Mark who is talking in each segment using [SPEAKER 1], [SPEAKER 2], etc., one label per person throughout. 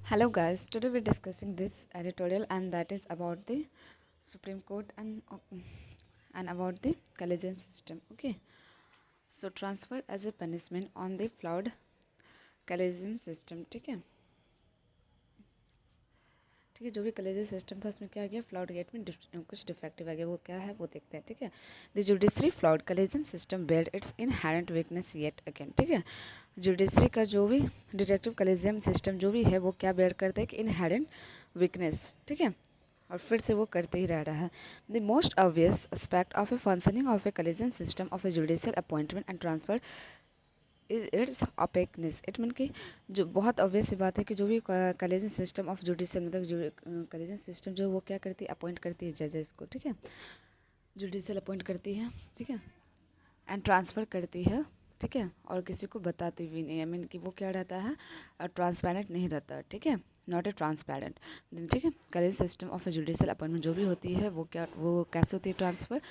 [SPEAKER 1] Hello guys, today we're discussing this editorial and that is about the Supreme Court and about the collegium system. Okay, so transfer as a punishment on the flawed collegium system. ठीक है जो भी collegium system था उसमें क्या आ गया flawed gate में कुछ डिफेक्टिव आ गया वो क्या है वो देखते हैं ठीक है the judiciary flawed collegium system belled its inherent weakness yet again ठीक है जुडिशरी का जो भी डिटेक्टिव कॉलेजियम सिस्टम जो भी है वो क्या बेयर करता है कि इनहेरेंट वीकनेस ठीक है और फिर से वो करते ही रह रहा है the most obvious aspect of A functioning of A collegium system of A judicial appointment and transfer is it's ओपेकनेस it mean कि जो बहुत ऑब्वियस सी बात है कि जो भी कॉलेजियम सिस्टम ऑफ जुडिशियल मतलब कॉलेजियम सिस्टम जो वो क्या करती है अपॉइंट करती है जजेस को ठीक है जुडिशियल अपॉइंट करती है ठीक है एंड ट्रांसफ़र करती है ठीक है और किसी को बताती भी नहीं आई मीन कि वो क्या रहता है ट्रांसपेरेंट नहीं रहता ठीक है नॉट ए ट्रांसपेरेंट ठीक है current system of A judicial appointment जो भी होती है वो कैसे होती है ट्रांसफ़र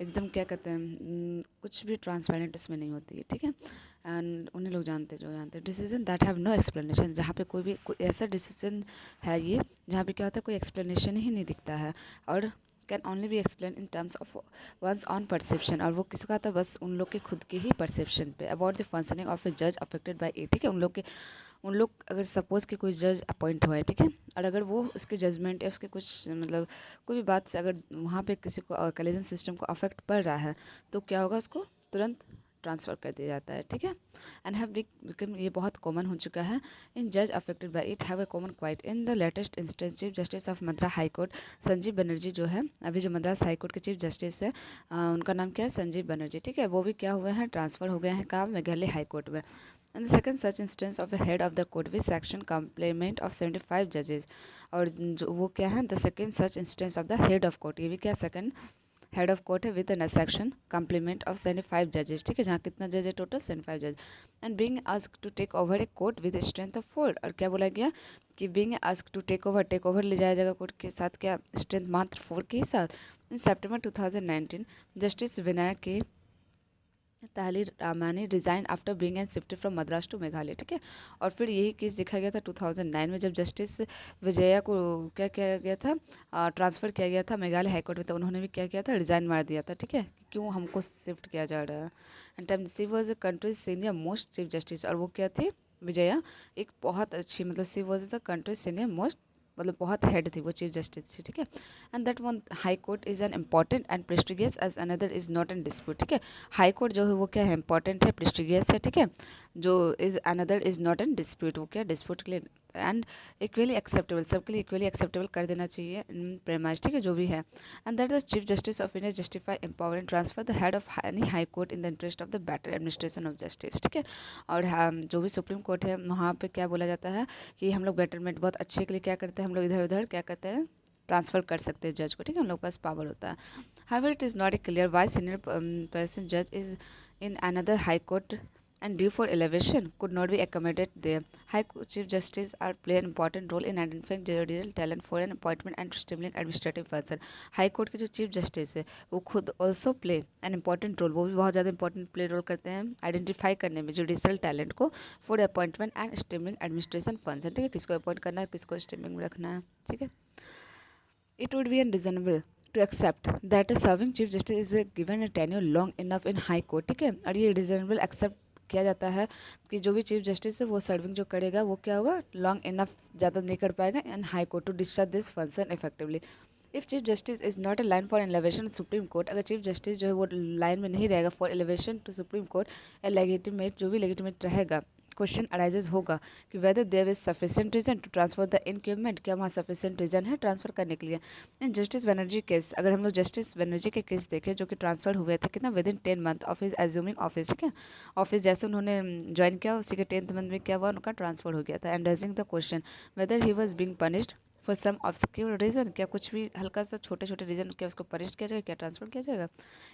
[SPEAKER 1] एकदम क्या कहते हैं कुछ भी ट्रांसपेरेंट उसमें नहीं होती है ठीक है एंड उन्हें लोग जानते जो जानते हैं decision that have no explanation जहाँ पे कोई ऐसा डिसीजन है ये जहाँ पे क्या होता है कोई एक्सप्लेनेशन ही नहीं दिखता है और can only be explain in terms of one's own perception और वो किसका था बस उन लोग के खुद के ही परसेप्शन पे अबाउट द फंक्शनिंग ऑफ ए जज अफेक्टेड बाय ए ठीक है उन लोग अगर सपोज़ कि कोई जज अपॉइंट हुआ है ठीक है और अगर वो उसके जजमेंट या उसके कुछ मतलब कोई भी बात से अगर वहाँ पे किसी को कॉलेजियम सिस्टम को अफेक्ट पड़ रहा है तो क्या होगा उसको तुरंत ट्रांसफ़र कर दिया जाता है ठीक है एंड हैव बिकम ये बहुत कॉमन हो चुका है इन जज affected by it have a common quite in the latest instance chief justice of Madras high court Sanjeev Banerjee जो है अभी जो मद्रास हाई कोर्ट के चीफ जस्टिस है उनका नाम क्या है संजीव बनर्जी ठीक है वो भी क्या हुए हैं ट्रांसफ़र हो गए हैं कहाँ मेघालय हाई कोर्ट में and the second such instance of a head of the court with section complement of 75 जजेस और जो वो क्या है the second such instance of the head of court ये भी क्या सेकंड हेड ऑफ कोर्ट है with an section complement of 75 जजेस ठीक है जहाँ कितना जज है टोटल 75 जज and being asked to take over a court with strength of 4 और क्या बोला गया कि being asked to take over ले जाया जाएगा कोर्ट के साथ क्या स्ट्रेंथ मात्र 4 के ही साथ इन सितंबर 2019 justice Vinayak K Tahilramani resign after being and shifted from Madras to Meghalaya ठीक है और फिर यही केस देखा गया था 2009 में जब जस्टिस विजया को क्या किया गया था ट्रांसफ़र किया गया था मेघालय हाईकोर्ट में तो उन्होंने भी क्या किया था रिजाइन मार दिया था ठीक है क्यों हमको शिफ्ट किया जा रहा है and time she was the country's senior most chief justice और वो क्या थी विजया एक बहुत अच्छी मतलब she was the country's senior most मतलब बहुत हेड थी वो चीफ जस्टिस थी ठीक है and that one high court is an important and prestigious as another is not an dispute ठीक है हाई कोर्ट जो है वो क्या है इंपॉर्टेंट है प्रेस्टिगियस है ठीक है जो is another is not an dispute वो क्या डिस्प्यूट के लिए एंड इक्वली एक्सेप्टेबल सबके लिए इक्वली एक्सेप्टेबल कर देना चाहिए प्रेमाइज ठीक है जो भी है and that the chief justice of India justify empower and transfer the head of any high court in the interest of the better administration of justice ठीक है और जो भी सुप्रीम कोर्ट है वहाँ पे क्या बोला जाता है कि हम लोग बेटरमेंट बहुत अच्छे के लिए क्या करते हैं हम लोग इधर उधर क्या करते हैं ट्रांसफ़र कर सकते हैं जज को ठीक है हम लोग के पास पावर होता है however it is not a clear why senior person जज is in another high court and due for elevation could not be accommodated there. High Court Chief Justice are play an important role in identifying judicial talent for an appointment and streamlining administrative function. High Court के जो Chief Justice है वो खुद also play an important role वो भी बहुत ज़्यादा important play role करते हैं आइडेंटिफाई करने में judicial talent को for appointment and streamlining administration function ठीक है किसको अपॉइंट करना है किसको streaming में रखना है ठीक है It would be unreasonable to accept that a serving chief justice is given a tenure long enough in high court ठीक है और ये reasonable accept किया जाता है कि जो भी चीफ जस्टिस है वो सर्विंग जो करेगा वो क्या होगा लॉन्ग इनफ ज़्यादा नहीं कर पाएगा in high court to discharge this function effectively if chief justice is not a line for elevation supreme court अगर चीफ जस्टिस जो है वो लाइन में नहीं रहेगा for elevation to supreme court a legitimate जो भी लेजिटिमेट रहेगा क्वेश्चन अराइजेज होगा कि whether there is sufficient reason to transfer the incumbent क्या वहाँ सफिशिएंट रीजन है ट्रांसफर करने के लिए इन जस्टिस बनर्जी केस अगर हम लोग जस्टिस बनर्जी के केस देखें जो कि ट्रांसफर हुए थे कितना with in 10 month of his assuming office ठीक है ऑफिस जैसे उन्होंने ज्वाइन किया उसी के 10th मंथ में क्या हुआ उनका ट्रांसफर हो गया था and raising the question whether he was being punished for some obscure reason क्या कुछ भी हल्का सा छोटे छोटे रीजन क्या उसको पनिश किया जाएगा क्या ट्रांसफर किया जाएगा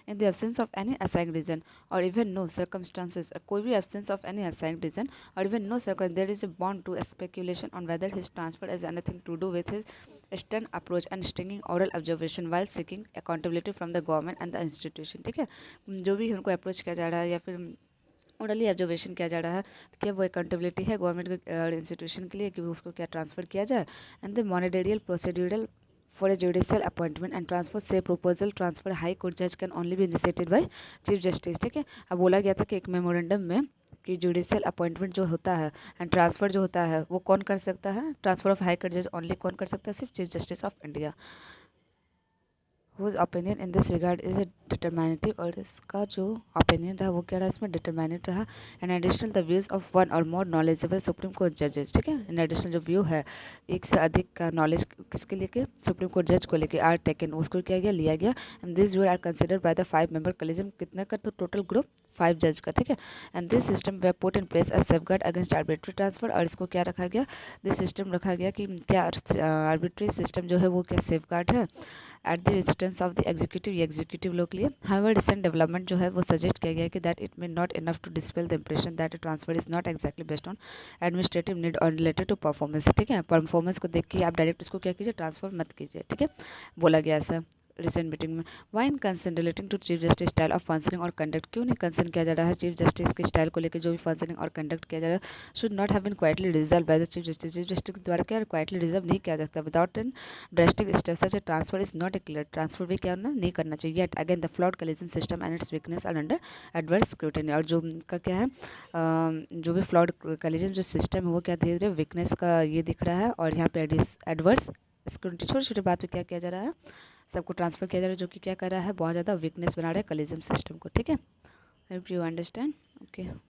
[SPEAKER 1] in the absence of any assigned reason और इवन नो सर्कमस्टांसेस कोई भी absence of any assigned reason or even no circle, there is a bond to a speculation on whether his transfer has anything to do with his stern approach and stinging oral observation while seeking accountability from the government and the institution ठीक है जो भी उनको approach किया जा रहा है या फिर ओरली ऑब्जर्वेशन किया जा रहा है कि वो अकाउंटेबिलिटी है गवर्नमेंट के इंस्टीट्यूशन के लिए कि उसको क्या ट्रांसफ़र किया जाए। And the monitorial procedural for a judicial appointment and transfer से प्रपोजल ट्रांसफर हाई कोर्ट जज can only be initiated by chief justice. ठीक है, अब बोला गया था कि एक मेमोरेंडम में कि जुडिशियल अपॉइंटमेंट जो होता है एंड ट्रांसफ़र जो होता है वो कौन कर सकता है, ट्रांसफ़र ऑफ हाई कोर्ट जज ओनली कौन कर सकता है, सिर्फ chief justice of India. whose opinion in this regard is a determinative, और इसका जो opinion रहा वो क्या रहा, इसमें determinate रहा। and additional the views of one or more knowledgeable supreme court judges। ठीक है, in additional जो व्यू है एक से अधिक का नॉलेज किसके लेके, सुप्रीम कोर्ट जज को लेके आर टेकन, उसको क्या गया, लिया गया। And this view are considered by the 5 member collegium, कितना का, तो टोटल ग्रुप 5 जज का। ठीक है, and this system were put in place as safeguard against arbitrary transfer, और इसको क्या रखा गया, दिस सिस्टम रखा गया कि क्या आर्बिट्री सिस्टम जो है वो क्या सेफगार्ड है at the instance of the executive, ये एग्जीक्यूटिव लोग के लिए। हाउएवर रिसेंट डेवलपमेंट जो है वो सजेस्ट किया गया है कि that it may not enough to dispel the impression that transfer is not exactly based on administrative need और रिलेटेड टू परफॉर्मेंस। ठीक है, परफॉर्मेंस को देख के आप डायरेक्ट इसको क्या कीजिए, ट्रांसफर मत कीजिए। ठीक है, बोला गया ऐसा रिसेंट मीटिंग में। Why in concern relating to chief justice style of functioning और कंडक्ट, क्यों नहीं कंसर्न किया जा रहा है चीफ जस्टिस के स्टाइल को लेकर, जो भी फंक्शनिंग और कंडक्ट किया जा रहा है should not have been quietly reserve by the chief justice, chief justice के द्वारा क्या क्वाइटली रिजर्व नहीं किया जा सकता। Without an drastic step such a transfer is not a clear, transfer भी क्या होना नहीं करना चाहिए। Yet again the flawed collegium system and its weakness are under adverse scrutiny, और जो का क्या है जो भी फ्लॉड कॉलेजियम जो सिस्टम है वो क्या धीरे धीरे वीकनेस का ये दिख रहा है, और यहाँ पे एडवर्स स्क्रूटनी, छोटे छोटे बात पे क्या किया जा रहा है, सबको ट्रांसफर किया जा रहा है, जो कि क्या कर रहा है, बहुत ज़्यादा वीकनेस बना रहा है कॉलेजियम सिस्टम को। ठीक है, होप यू अंडरस्टैंड। ओके।